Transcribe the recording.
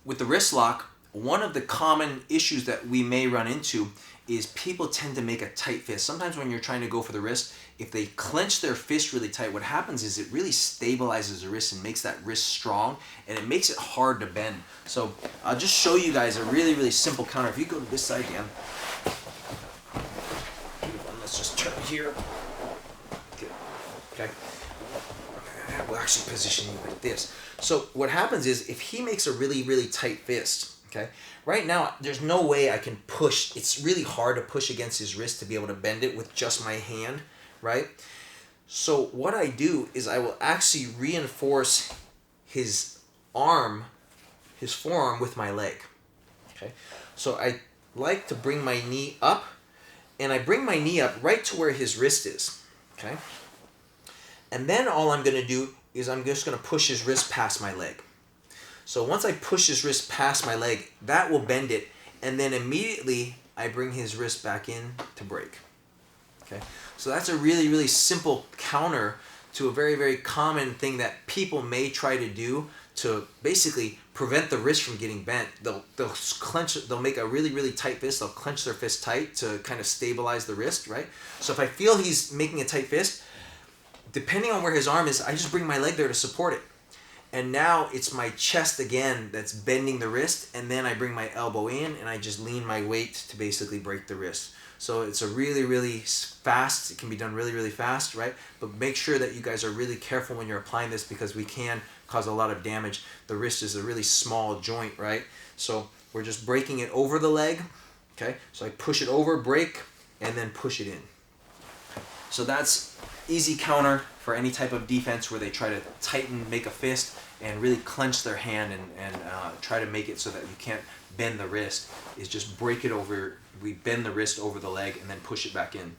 with the wrist lock, one of the common issues that we may run into is people tend to make a tight fist. Sometimes when you're trying to go for the wrist, if they clench their fist really tight, what happens is it really stabilizes the wrist and makes that wrist strong, and it makes it hard to bend. So I'll just show you guys a really, really simple counter. If you go to this side again, let's just turn here. Okay. We'll actually position you like this. So what happens is if he makes a really, really tight fist, okay, right now there's no way I can push. It's really hard to push against his wrist to be able to bend it with just my hand, right? So what I do is I will actually reinforce his arm, his forearm with my leg, okay? So I like to bring my knee up, and I bring my knee up right to where his wrist is, okay? And then all I'm going to do is I'm just going to push his wrist past my leg. So once I push his wrist past my leg, that will bend it, and then immediately I bring his wrist back in to break. Okay, so that's a really, really simple counter to a very, very common thing that people may try to do to basically prevent the wrist from getting bent. They'll clench, they'll make a really, really tight fist. They'll clench their fist tight to kind of stabilize the wrist, right? So if I feel he's making a tight fist, depending on where his arm is, I just bring my leg there to support it. And now it's my chest again that's bending the wrist, and then I bring my elbow in and I just lean my weight to basically break the wrist. So it's a really, really fast, it can be done really, really fast, right? But make sure that you guys are really careful when you're applying this, because we can cause a lot of damage. The wrist is a really small joint, right? So we're just breaking it over the leg, okay? So I push it over, break, and then push it in. So that's easy counter for any type of defense where they try to tighten, make a fist, and really clench their hand and try to make it so that you can't bend the wrist. Is just break it over, we bend the wrist over the leg and then push it back in.